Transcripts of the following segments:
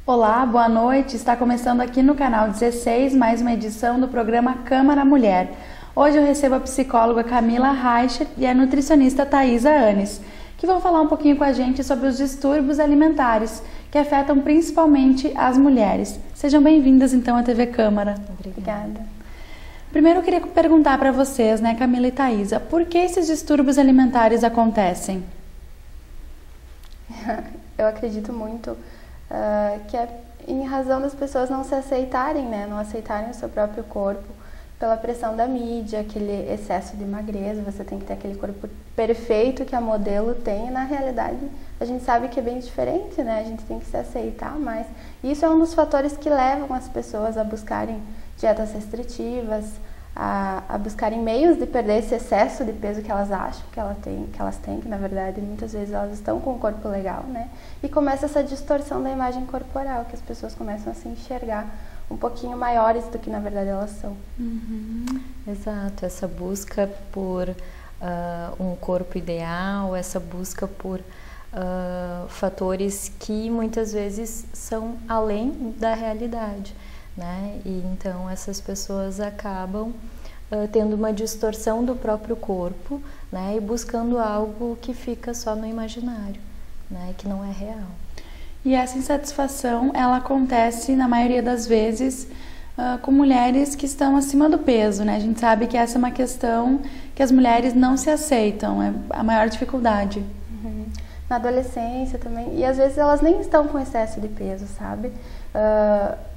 Olá, boa noite. Está começando aqui no canal 16 mais uma edição do programa Câmara Mulher. Hoje eu recebo a psicóloga Camila Reicher e a nutricionista Thaisa Anes, que vão falar um pouquinho com a gente sobre os distúrbios alimentares que afetam principalmente as mulheres. Sejam bem-vindas então à TV Câmara. Obrigada. Primeiro eu queria perguntar para vocês, Camila e Thaisa, por que esses distúrbios alimentares acontecem? Eu acredito muito que é em razão das pessoas não se aceitarem, não aceitarem o seu próprio corpo, pela pressão da mídia, aquele excesso de magreza, você tem que ter aquele corpo perfeito que a modelo tem, e na realidade a gente sabe que é bem diferente, a gente tem que se aceitar mais. E isso é um dos fatores que levam as pessoas a buscarem dietas restritivas, a buscarem meios de perder esse excesso de peso que elas acham que elas têm, que na verdade muitas vezes elas estão com o corpo legal, E começa essa distorção da imagem corporal, que as pessoas começam a se enxergar um pouquinho maiores do que na verdade elas são. Exato, essa busca por um corpo ideal, essa busca por fatores que muitas vezes são além da realidade. E então essas pessoas acabam tendo uma distorção do próprio corpo, e buscando algo que fica só no imaginário, que não é real. E essa insatisfação, ela acontece na maioria das vezes com mulheres que estão acima do peso, A gente sabe que essa é uma questão que as mulheres não se aceitam, é a maior dificuldade. Na adolescência também, e às vezes elas nem estão com excesso de peso, sabe?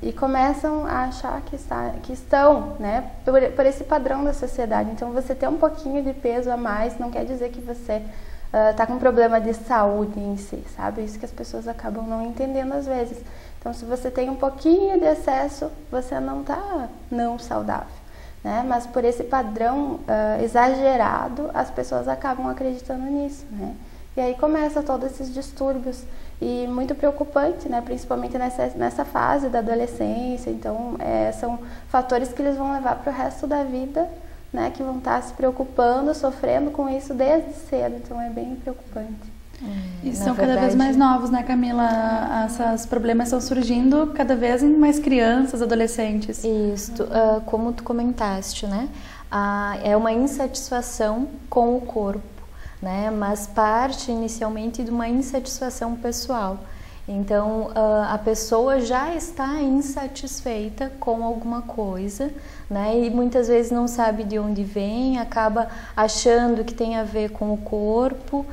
E começam a achar que estão, por esse padrão da sociedade. Então, você ter um pouquinho de peso a mais não quer dizer que você está com problema de saúde em si, sabe? Isso que as pessoas acabam não entendendo às vezes. Então, se você tem um pouquinho de excesso, você não está não saudável, Mas por esse padrão exagerado, as pessoas acabam acreditando nisso, E aí começa todos esses distúrbios e muito preocupante, principalmente nessa fase da adolescência. Então, são fatores que eles vão levar para o resto da vida, que vão estar se preocupando, sofrendo com isso desde cedo. Então, é bem preocupante. E são cada vez mais novos, Camila? Esses problemas estão surgindo cada vez em mais crianças, adolescentes. Isso, como tu comentaste, é uma insatisfação com o corpo. Mas parte inicialmente de uma insatisfação pessoal. Então, a pessoa já está insatisfeita com alguma coisa, e muitas vezes não sabe de onde vem, acaba achando que tem a ver com o corpo,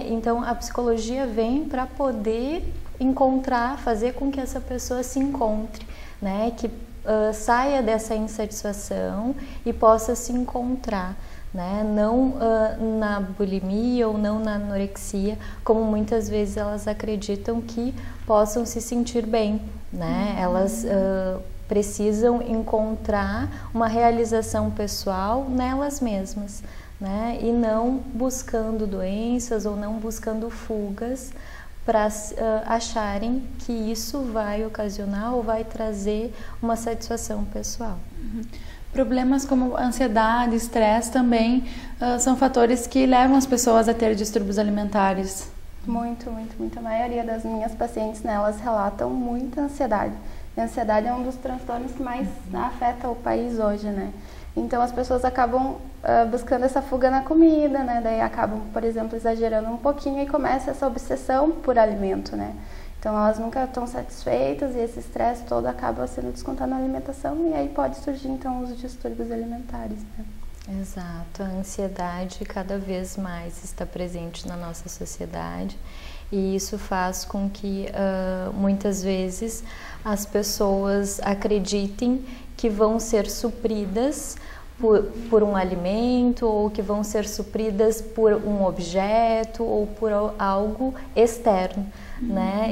Então, a psicologia vem para poder encontrar, fazer com que essa pessoa se encontre, que saia dessa insatisfação e possa se encontrar. Não na bulimia ou não na anorexia, como muitas vezes elas acreditam que possam se sentir bem, Elas precisam encontrar uma realização pessoal nelas mesmas, E não buscando doenças ou não buscando fugas para acharem que isso vai ocasionar ou vai trazer uma satisfação pessoal. Problemas como ansiedade, estresse também são fatores que levam as pessoas a ter distúrbios alimentares. Muito, muito, muito. A maioria das minhas pacientes, elas relatam muita ansiedade. E a ansiedade é um dos transtornos que mais afeta o país hoje, Então, as pessoas acabam buscando essa fuga na comida, Daí acabam, por exemplo, exagerando um pouquinho e começa essa obsessão por alimento, Então, elas nunca estão satisfeitas e esse estresse todo acaba sendo descontado na alimentação e aí pode surgir, então, os distúrbios alimentares, Exato. A ansiedade cada vez mais está presente na nossa sociedade e isso faz com que, muitas vezes, as pessoas acreditem que vão ser supridas por um alimento ou que vão ser supridas por um objeto ou por algo externo.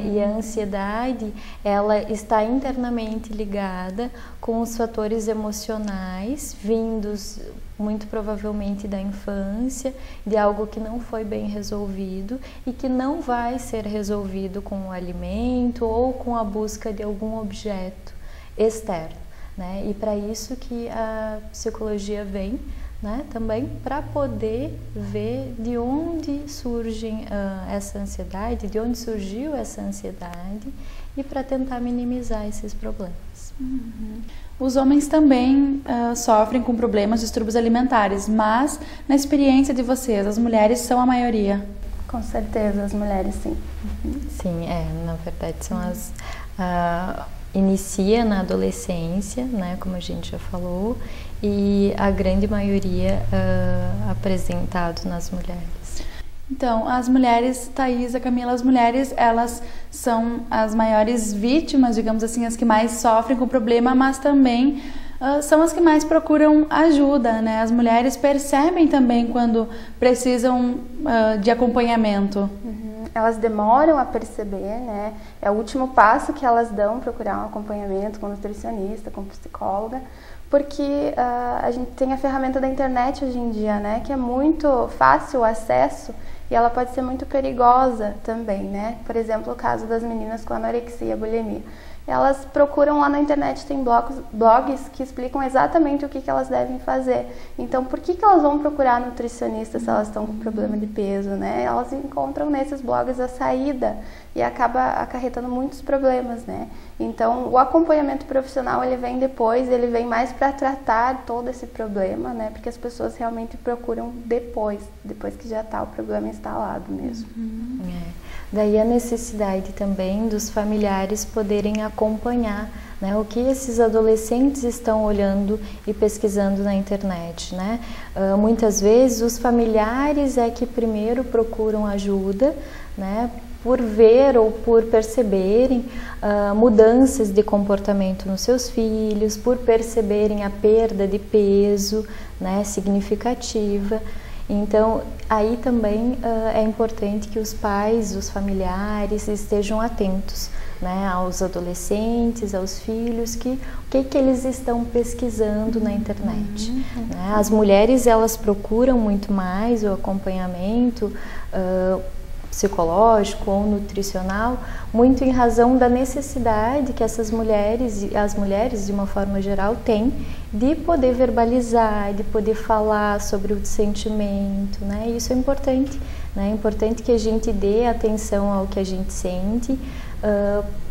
E a ansiedade, ela está internamente ligada com os fatores emocionais vindos muito provavelmente da infância, de algo que não foi bem resolvido e que não vai ser resolvido com o alimento ou com a busca de algum objeto externo. né? E para isso que a psicologia vem, né? Também para poder ver de onde surge essa ansiedade, de onde surgiu essa ansiedade e para tentar minimizar esses problemas. Os homens também sofrem com problemas, distúrbios alimentares, mas na experiência de vocês, as mulheres são a maioria? Com certeza, as mulheres sim. Sim, na verdade são as... inicia na adolescência, né, como a gente já falou, e a grande maioria apresentado nas mulheres. Então, as mulheres, Thaisa, Camila, as mulheres, elas são as maiores vítimas, digamos assim, as que mais sofrem com o problema, mas também são as que mais procuram ajuda, né? As mulheres percebem também quando precisam de acompanhamento. Elas demoram a perceber, né? É o último passo que elas dão, procurar um acompanhamento com nutricionista, com psicóloga, porque a gente tem a ferramenta da internet hoje em dia, né? Que é muito fácil o acesso e ela pode ser muito perigosa também, né? Por exemplo, o caso das meninas com anorexia, bulimia. Elas procuram lá na internet, tem blogs que explicam exatamente o que elas devem fazer. Então, por que elas vão procurar nutricionista se elas estão com problema de peso, né? Elas encontram nesses blogs a saída e acaba acarretando muitos problemas, né? Então, o acompanhamento profissional, ele vem depois, ele vem mais para tratar todo esse problema, né? Porque as pessoas realmente procuram depois que já está o problema instalado mesmo. Daí a necessidade também dos familiares poderem acompanhar, né, o que esses adolescentes estão olhando e pesquisando na internet, né? Muitas vezes os familiares é que primeiro procuram ajuda, né, por ver ou por perceberem mudanças de comportamento nos seus filhos, por perceberem a perda de peso, né, significativa. Então, aí também é importante que os pais, os familiares estejam atentos, né, aos adolescentes, aos filhos, o que eles estão pesquisando na internet. Né? As mulheres, elas procuram muito mais o acompanhamento psicológico ou nutricional, muito em razão da necessidade que essas mulheres, as mulheres de uma forma geral, têm de poder verbalizar, de poder falar sobre o sentimento, né? Isso é importante, né? É importante que a gente dê atenção ao que a gente sente,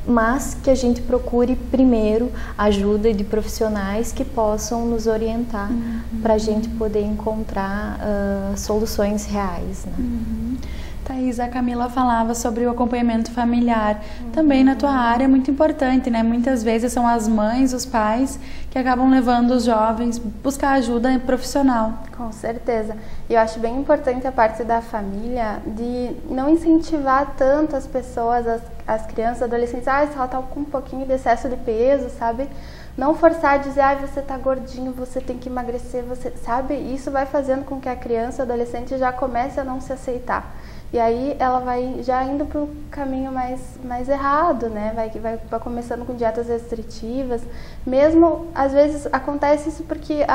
mas que a gente procure primeiro ajuda de profissionais que possam nos orientar para a gente poder encontrar soluções reais, né? Thaisa, a Camila falava sobre o acompanhamento familiar. Também na tua área é muito importante, né? Muitas vezes são as mães, os pais que acabam levando os jovens buscar ajuda profissional. Com certeza. E eu acho bem importante a parte da família de não incentivar tanto as pessoas, as crianças, adolescentes, se ela tá com um pouquinho de excesso de peso, sabe? Não forçar a dizer, você tá gordinho, você tem que emagrecer, você sabe? Isso vai fazendo com que a criança, adolescente já comece a não se aceitar. E aí ela vai já indo para o caminho mais errado, né? Vai começando com dietas restritivas. Mesmo, às vezes, acontece isso porque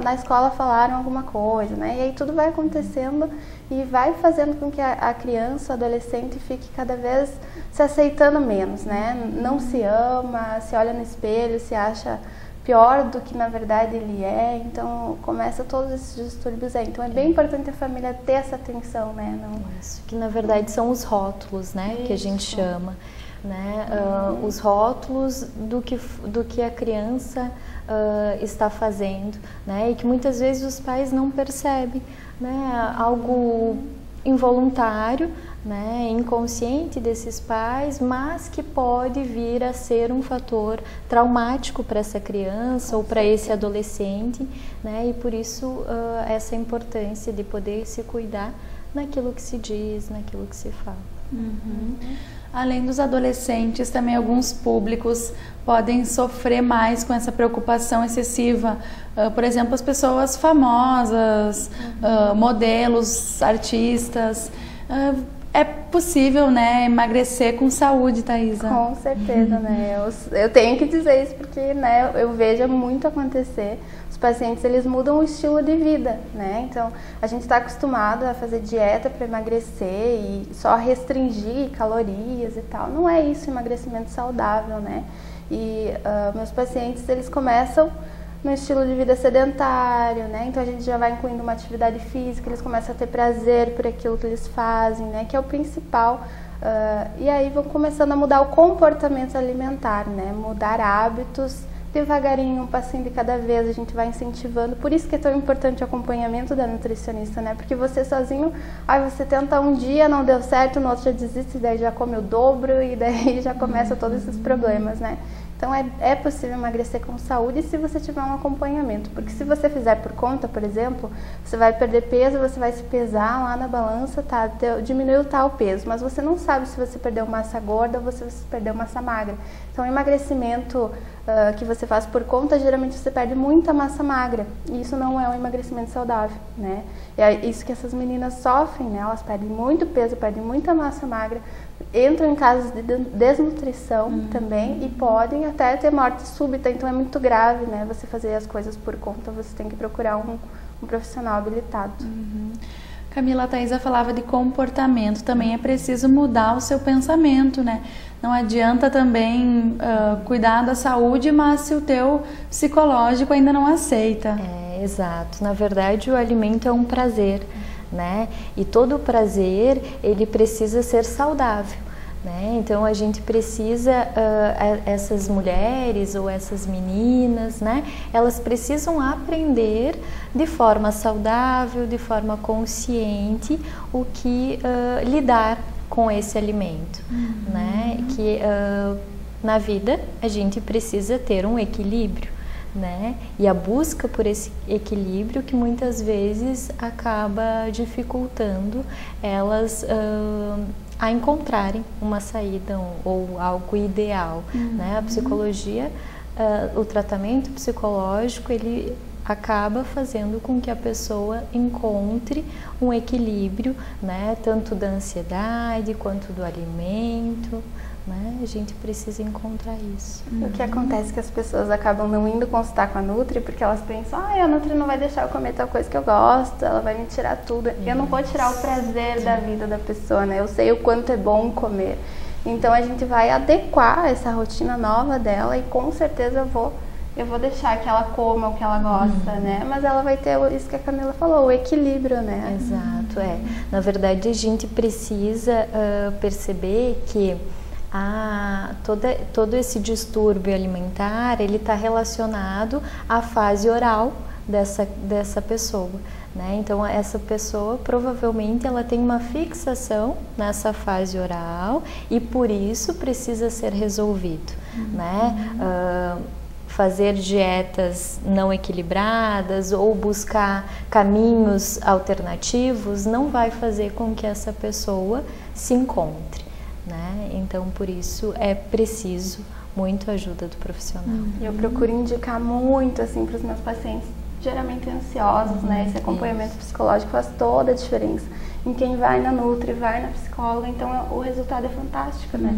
na escola falaram alguma coisa, né? E aí tudo vai acontecendo e vai fazendo com que a criança, o adolescente, fique cada vez se aceitando menos, né? Não se ama, se olha no espelho, se acha pior do que na verdade ele é, então começa todos esses distúrbios aí. Então é bem importante a família ter essa atenção, né? Isso, que na verdade são os rótulos, né? Isso. Que a gente chama, né? Os rótulos do que a criança está fazendo, né? E que muitas vezes os pais não percebem, né? Algo involuntário, né, inconsciente desses pais, mas que pode vir a ser um fator traumático para essa criança ou para esse adolescente, né, e por isso essa importância de poder se cuidar naquilo que se diz, naquilo que se fala. Além dos adolescentes, também alguns públicos podem sofrer mais com essa preocupação excessiva. Por exemplo, as pessoas famosas, modelos, artistas. É possível, né, emagrecer com saúde, Thaisa? Com certeza, né? Eu tenho que dizer isso porque, né, eu vejo muito acontecer. Os pacientes, eles mudam o estilo de vida, né? Então, a gente está acostumado a fazer dieta para emagrecer e só restringir calorias e tal. Não é isso, emagrecimento saudável, né? E meus pacientes, eles começam no estilo de vida sedentário, né? Então a gente já vai incluindo uma atividade física, eles começam a ter prazer por aquilo que eles fazem, né? Que é o principal. E aí vão começando a mudar o comportamento alimentar, né? Mudar hábitos. Devagarinho, um passinho de cada vez, a gente vai incentivando. Por isso que é tão importante o acompanhamento da nutricionista, né? Porque você sozinho, aí você tenta um dia, não deu certo, no outro já desiste, daí já come o dobro e daí já começa todos esses problemas, né? Então é possível emagrecer com saúde se você tiver um acompanhamento, porque se você fizer por conta, por exemplo, você vai perder peso, você vai se pesar lá na balança, tá? Diminuiu tal peso, mas você não sabe se você perdeu massa gorda ou se você perdeu massa magra. Então o emagrecimento que você faz por conta, geralmente você perde muita massa magra, e isso não é um emagrecimento saudável, né? E é isso que essas meninas sofrem, né? Elas perdem muito peso, perdem muita massa magra, entram em casos de desnutrição também e podem até ter morte súbita, então é muito grave, né? Você fazer as coisas por conta, você tem que procurar um profissional habilitado. Camila, a Thaisa falava de comportamento, também é preciso mudar o seu pensamento, né? Não adianta também cuidar da saúde, mas se o teu psicológico ainda não aceita. Exato. Na verdade, o alimento é um prazer, né? E todo prazer, ele precisa ser saudável, né? Então a gente precisa, essas mulheres ou essas meninas, né? Elas precisam aprender de forma saudável, de forma consciente, o que lidar com esse alimento, né? Que na vida a gente precisa ter um equilíbrio, né? E a busca por esse equilíbrio que muitas vezes acaba dificultando elas a encontrarem uma saída ou algo ideal, né? A psicologia, o tratamento psicológico, ele acaba fazendo com que a pessoa encontre um equilíbrio, né? Tanto da ansiedade quanto do alimento, né? A gente precisa encontrar isso. O que acontece é que as pessoas acabam não indo consultar com a Nutri porque elas pensam, a Nutri não vai deixar eu comer tal coisa que eu gosto, ela vai me tirar tudo. Eu não vou tirar o prazer da vida da pessoa, né? Eu sei o quanto é bom comer. Então a gente vai adequar essa rotina nova dela e com certeza eu vou deixar que ela coma o que ela gosta, né? Mas ela vai ter isso que a Camila falou, o equilíbrio, né? Exato, Na verdade, a gente precisa perceber que todo esse distúrbio alimentar, ele está relacionado à fase oral dessa pessoa, né? Então essa pessoa provavelmente ela tem uma fixação nessa fase oral e por isso precisa ser resolvido, né? Fazer dietas não equilibradas ou buscar caminhos alternativos não vai fazer com que essa pessoa se encontre, né? Então, por isso é preciso muito ajuda do profissional. Eu procuro indicar muito assim para os meus pacientes, geralmente ansiosos, né? Esse acompanhamento psicológico faz toda a diferença. Em quem vai na Nutri, vai na psicóloga, então o resultado é fantástico, né?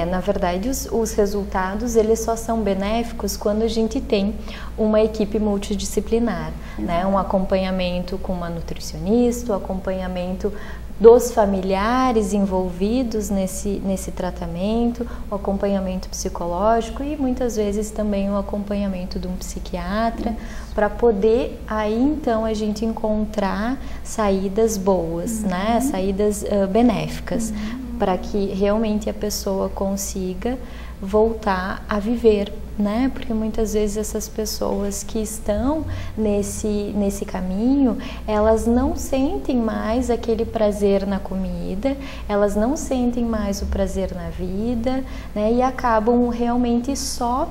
Na verdade, os resultados, eles só são benéficos quando a gente tem uma equipe multidisciplinar, né? Um acompanhamento com uma nutricionista, o acompanhamento dos familiares envolvidos nesse tratamento, o acompanhamento psicológico e muitas vezes também o acompanhamento de um psiquiatra, para poder aí então a gente encontrar saídas boas, né? Saídas benéficas, para que realmente a pessoa consiga voltar a viver, né? Porque muitas vezes essas pessoas que estão nesse caminho, elas não sentem mais aquele prazer na comida, elas não sentem mais o prazer na vida, né? E acabam realmente só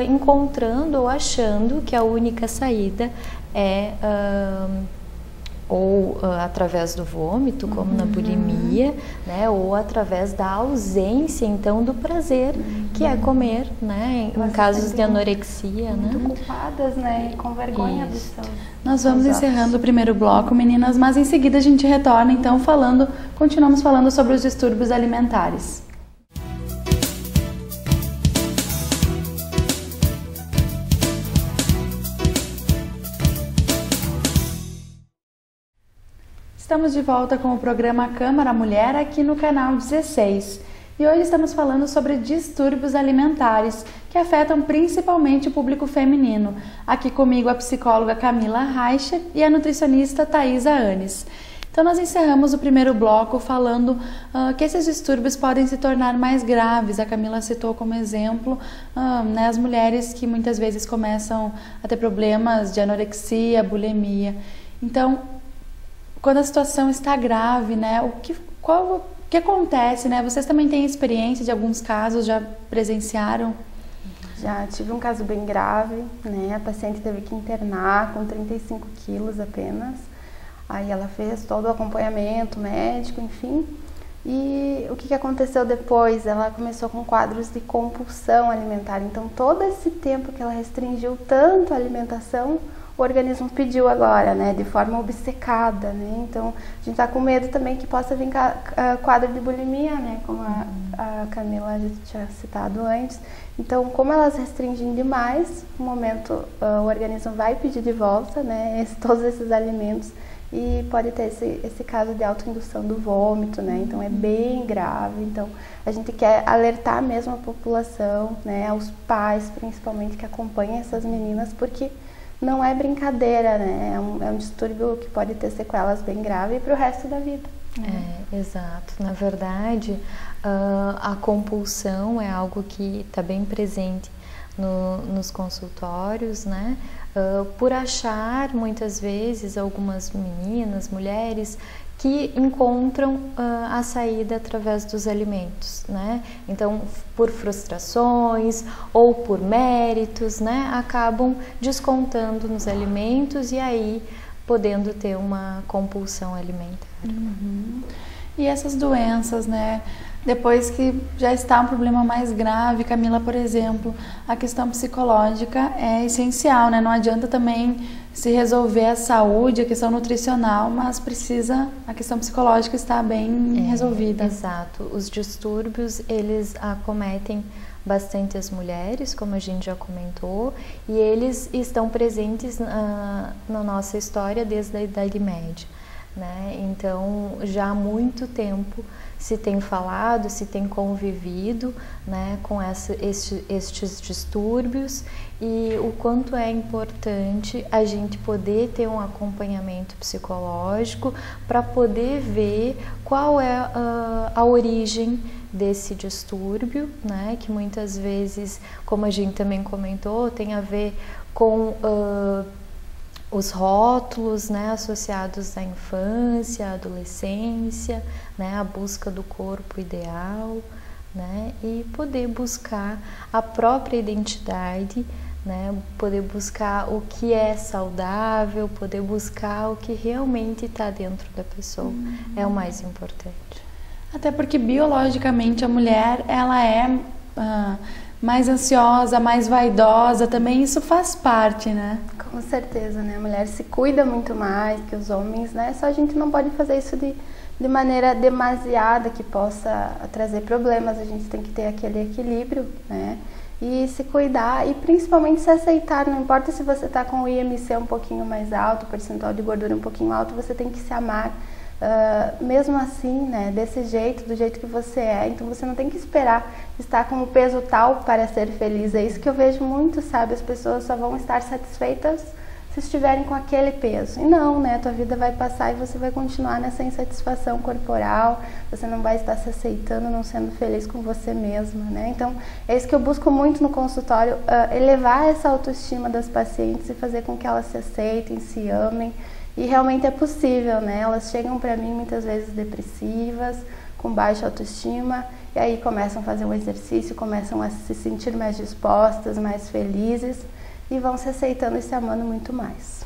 encontrando ou achando que a única saída é ou através do vômito, como na bulimia, né, ou através da ausência, então, do prazer, que é comer, né, em casos de anorexia, muito né? culpadas, né, e com vergonha dos seus. Nós vamos encerrando o primeiro bloco, meninas, mas em seguida a gente retorna, então, continuamos falando sobre os distúrbios alimentares. Estamos de volta com o programa Câmara Mulher aqui no canal 16. E hoje estamos falando sobre distúrbios alimentares que afetam principalmente o público feminino. Aqui comigo a psicóloga Camila Reicher e a nutricionista Taísa Anes. Então nós encerramos o primeiro bloco falando que esses distúrbios podem se tornar mais graves. A Camila citou como exemplo né, as mulheres que muitas vezes começam a ter problemas de anorexia, bulimia. Então, quando a situação está grave, né, o que acontece, né? Vocês também têm experiência de alguns casos, já presenciaram? Já tive um caso bem grave, né? A paciente teve que internar com 35 quilos apenas. Aí ela fez todo o acompanhamento médico, enfim. E o que aconteceu depois? Ela começou com quadros de compulsão alimentar. Então, todo esse tempo que ela restringiu tanto a alimentação, o organismo pediu agora, né, de forma obcecada, né? Então, a gente está com medo também que possa vir quadro de bulimia, né, como a Camila já tinha citado antes. Então, como elas restringem demais, no momento o organismo vai pedir de volta, né, todos esses alimentos e pode ter esse caso de autoindução do vômito, né? Então, é bem grave. Então, a gente quer alertar mesmo a população, né, aos pais, principalmente, que acompanham essas meninas, porque não é brincadeira, né? É um distúrbio que pode ter sequelas bem graves para o resto da vida. Exato. Na verdade, a compulsão é algo que está bem presente nos consultórios, né? Por achar, muitas vezes, algumas meninas, mulheres, que encontram a saída através dos alimentos, né? Então, por frustrações ou por méritos, né? Acabam descontando nos alimentos e aí podendo ter uma compulsão alimentar. Uhum. E essas doenças, né? Depois que já está um problema mais grave, Camila, por exemplo, a questão psicológica é essencial, né? Não adianta também se resolver a saúde, a questão nutricional, mas precisa a questão psicológica estar bem resolvida. Exato. Os distúrbios, eles acometem bastante as mulheres, como a gente já comentou, e eles estão presentes na nossa história desde a Idade Média, né? Então, já há muito tempo se tem falado, se tem convivido, né, com estes distúrbios e o quanto é importante a gente poder ter um acompanhamento psicológico para poder ver qual é a origem desse distúrbio, né, que muitas vezes, como a gente também comentou, tem a ver com os rótulos, né, associados à infância, à adolescência, né, a busca do corpo ideal, né, e poder buscar a própria identidade, né, poder buscar o que é saudável, poder buscar o que realmente está dentro da pessoa, é o mais importante. Até porque biologicamente a mulher, ela é mais ansiosa, mais vaidosa, também isso faz parte, né? Com certeza, né? A mulher se cuida muito mais que os homens, né? Só a gente não pode fazer isso de maneira demasiada que possa trazer problemas. A gente tem que ter aquele equilíbrio, né? E se cuidar e principalmente se aceitar. Não importa se você está com o IMC um pouquinho mais alto, o percentual de gordura um pouquinho alto, você tem que se amar. Mesmo assim, né, desse jeito, do jeito que você é, então você não tem que esperar estar com o peso tal para ser feliz. É isso que eu vejo muito, sabe? As pessoas só vão estar satisfeitas se estiverem com aquele peso. E não, né? A tua vida vai passar e você vai continuar nessa insatisfação corporal, você não vai estar se aceitando, não sendo feliz com você mesma, né? Então, é isso que eu busco muito no consultório, elevar essa autoestima das pacientes e fazer com que elas se aceitem, se amem. E realmente é possível, né? Elas chegam para mim muitas vezes depressivas, com baixa autoestima, e aí começam a fazer um exercício, começam a se sentir mais dispostas, mais felizes, e vão se aceitando e se amando muito mais.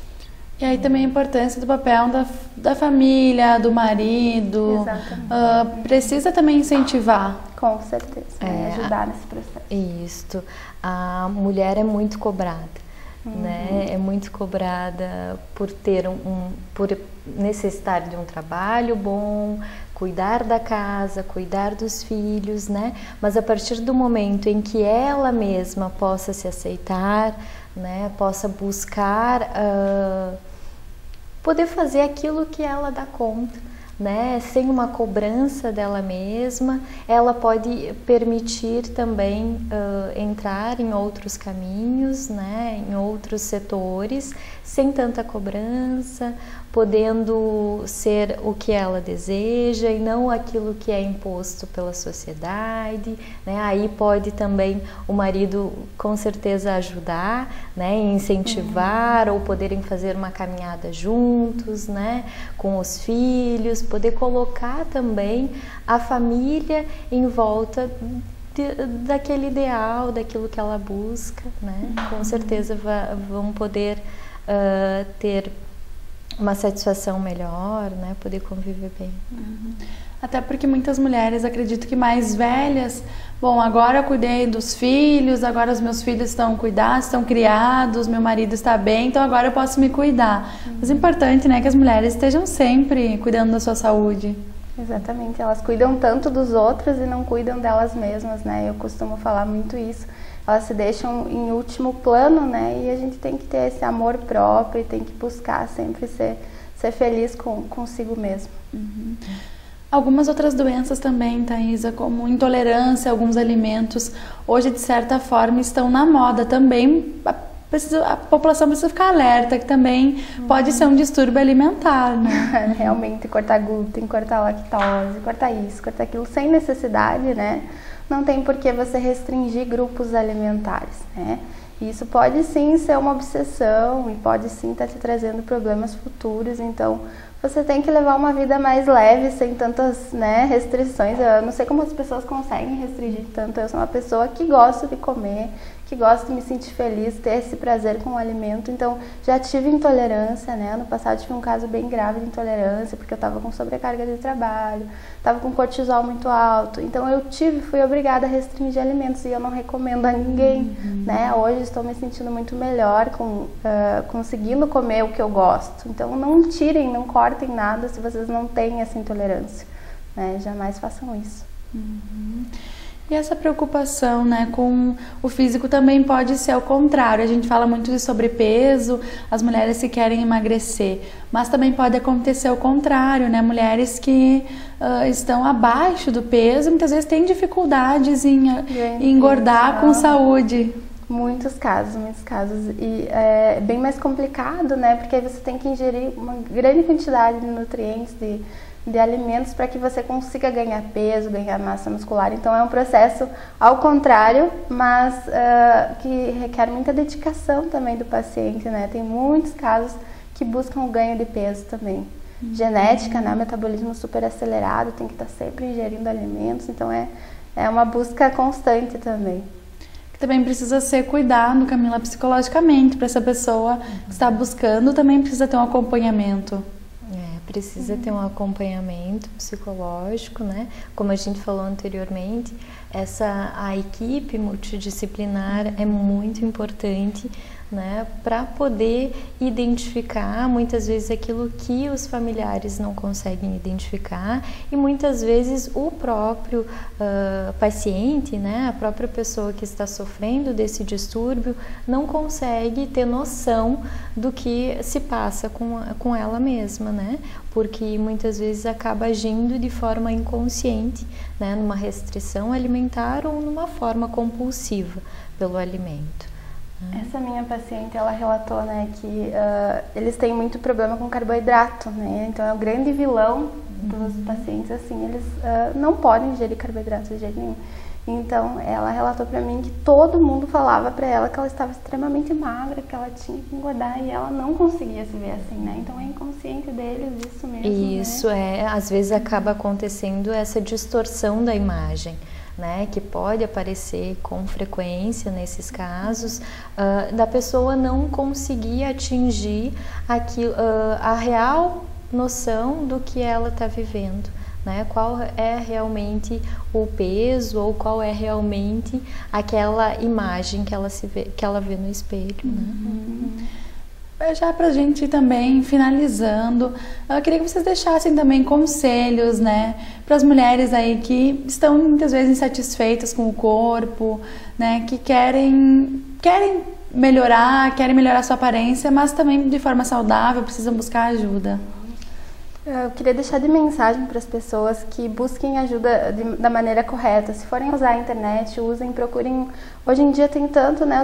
E aí também a importância do papel da família, do marido. Exatamente. Precisa também incentivar. Com certeza, né? Ajudar nesse processo. Isso. A mulher é muito cobrada. Né? É muito cobrada por ter por necessitar de um trabalho bom, cuidar da casa, cuidar dos filhos, né? Mas a partir do momento em que ela mesma possa se aceitar, né? Possa buscar poder fazer aquilo que ela dá conta, né, sem uma cobrança dela mesma, ela pode permitir também entrar em outros caminhos, né, em outros setores, sem tanta cobrança, podendo ser o que ela deseja e não aquilo que é imposto pela sociedade, né? Aí pode também o marido com certeza ajudar, né, incentivar ou poderem fazer uma caminhada juntos, né, com os filhos, poder colocar também a família em volta daquele ideal, daquilo que ela busca, né? Com certeza vão poder ter uma satisfação melhor, né? Poder conviver bem. Até porque muitas mulheres, acredito que mais velhas, bom, agora eu cuidei dos filhos, agora os meus filhos estão cuidados, estão criados, meu marido está bem, então agora eu posso me cuidar. Mas é importante, né, que as mulheres estejam sempre cuidando da sua saúde. Exatamente, elas cuidam tanto dos outros e não cuidam delas mesmas, né? Eu costumo falar muito isso. Elas se deixam em último plano, né? E a gente tem que ter esse amor próprio e tem que buscar sempre ser feliz consigo mesmo. Algumas outras doenças também, Thaisa, como intolerância a alguns alimentos, hoje de certa forma estão na moda também. A população precisa ficar alerta, que também pode ser um distúrbio alimentar, né? Realmente, cortar glúten, cortar lactose, cortar isso, cortar aquilo, sem necessidade, né? Não tem por que você restringir grupos alimentares, né? Isso pode sim ser uma obsessão e pode sim estar te trazendo problemas futuros, então você tem que levar uma vida mais leve, sem tantas, né, restrições. Eu não sei como as pessoas conseguem restringir tanto. Eu sou uma pessoa que gosta de comer, que gosta de me sentir feliz, ter esse prazer com o alimento. Então, já tive intolerância, né? Ano passado tive um caso bem grave de intolerância, porque eu estava com sobrecarga de trabalho, estava com cortisol muito alto. Então, fui obrigada a restringir alimentos e eu não recomendo a ninguém, né? Hoje estou me sentindo muito melhor, conseguindo comer o que eu gosto. Então, não tirem, não cortem nada se vocês não têm essa intolerância, né? Jamais façam isso. E essa preocupação, né, com o físico também pode ser ao contrário. A gente fala muito de sobrepeso, as mulheres que querem emagrecer, mas também pode acontecer o contrário, né? Mulheres que estão abaixo do peso, muitas vezes têm dificuldades em engordar com saúde. Muitos casos. E é bem mais complicado, né? Porque aí você tem que ingerir uma grande quantidade de nutrientes, de alimentos para que você consiga ganhar peso, ganhar massa muscular. Então é um processo ao contrário, mas que requer muita dedicação também do paciente, né? Tem muitos casos que buscam o ganho de peso também. Genética, né? Metabolismo super acelerado, tem que estar sempre ingerindo alimentos, então é uma busca constante também. Também precisa ser cuidado, Camila, psicologicamente, para essa pessoa que está buscando, também precisa ter um acompanhamento. Precisa ter um acompanhamento psicológico, né? Como a gente falou anteriormente, a equipe multidisciplinar é muito importante, né? Para poder identificar muitas vezes aquilo que os familiares não conseguem identificar e muitas vezes o próprio paciente, né? A própria pessoa que está sofrendo desse distúrbio não consegue ter noção do que se passa com ela mesma, né? Porque muitas vezes acaba agindo de forma inconsciente, né? Numa restrição alimentar ou numa forma compulsiva pelo alimento. Essa minha paciente, ela relatou, né, que eles têm muito problema com carboidrato, né? Então é o grande vilão dos pacientes, assim, eles não podem ingerir carboidrato de jeito nenhum. Então ela relatou pra mim que todo mundo falava pra ela que ela estava extremamente magra, que ela tinha que engordar e ela não conseguia se ver assim, né? Então é inconsciente deles isso mesmo. Isso, né? Às vezes acaba acontecendo essa distorção da imagem, né, que pode aparecer com frequência nesses casos, da pessoa não conseguir atingir a real noção do que ela está vivendo, né, qual é realmente o peso ou qual é realmente aquela imagem que ela vê no espelho. Né? Já pra gente também, finalizando, eu queria que vocês deixassem também conselhos, né, para as mulheres aí que estão muitas vezes insatisfeitas com o corpo, né, que querem melhorar sua aparência, mas também de forma saudável, precisam buscar ajuda. Eu queria deixar de mensagem para as pessoas que busquem ajuda da maneira correta. Se forem usar a internet, usem, procurem. Hoje em dia tem tanto, né?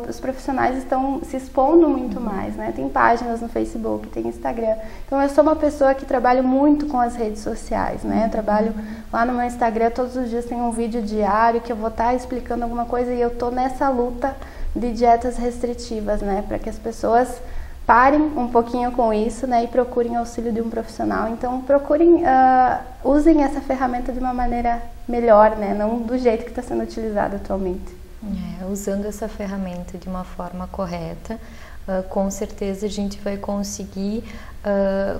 Os profissionais estão se expondo muito mais, né? Tem páginas no Facebook, tem Instagram. Então eu sou uma pessoa que trabalho muito com as redes sociais, né? Eu trabalho lá no meu Instagram, todos os dias tem um vídeo diário que eu vou estar explicando alguma coisa e eu tô nessa luta de dietas restritivas, né? Para que as pessoas parem um pouquinho com isso, né, e procurem auxílio de um profissional. Então, procurem, usem essa ferramenta de uma maneira melhor, né, não do jeito que está sendo utilizada atualmente. Usando essa ferramenta de uma forma correta, com certeza a gente vai conseguir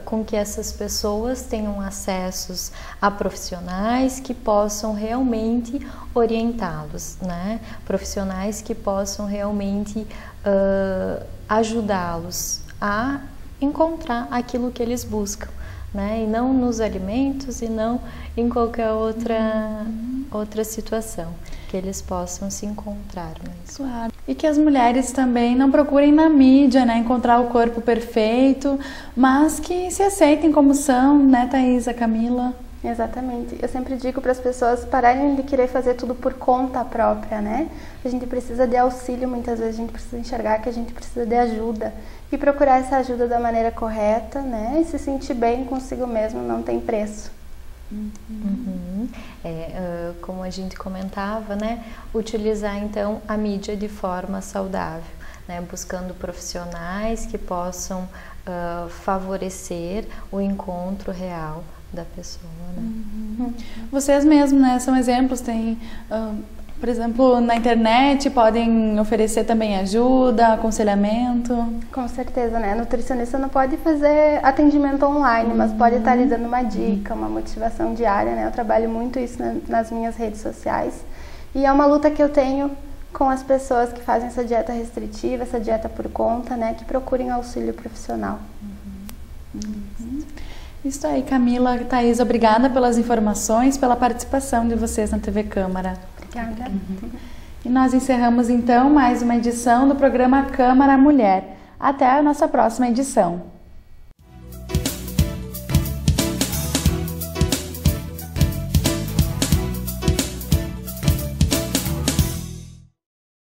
com que essas pessoas tenham acessos a profissionais que possam realmente orientá-los, né? Profissionais que possam realmente ajudá-los a encontrar aquilo que eles buscam, né? E não nos alimentos e não em qualquer outra situação, que eles possam se encontrar mesmo. Claro. E que as mulheres também não procurem na mídia, né, encontrar o corpo perfeito, mas que se aceitem como são, né, Thaisa, Camila? Exatamente. Eu sempre digo para as pessoas pararem de querer fazer tudo por conta própria, né? A gente precisa de auxílio, muitas vezes a gente precisa enxergar que a gente precisa de ajuda e procurar essa ajuda da maneira correta, né? E se sentir bem consigo mesmo não tem preço. Como a gente comentava, né? Utilizar então a mídia de forma saudável, né? Buscando profissionais que possam favorecer o encontro real da pessoa, né? Vocês mesmos, né, são exemplos, tem, por exemplo, na internet podem oferecer também ajuda, aconselhamento. Com certeza, né? A nutricionista não pode fazer atendimento online, mas pode estar lhe dando uma dica, uma motivação diária, né? Eu trabalho muito isso nas minhas redes sociais e é uma luta que eu tenho com as pessoas que fazem essa dieta restritiva, essa dieta por conta, né? Que procurem auxílio profissional. Isso aí, Camila, Thaisa, obrigada pelas informações, pela participação de vocês na TV Câmara. Obrigada. E nós encerramos então mais uma edição do programa Câmara Mulher. Até a nossa próxima edição.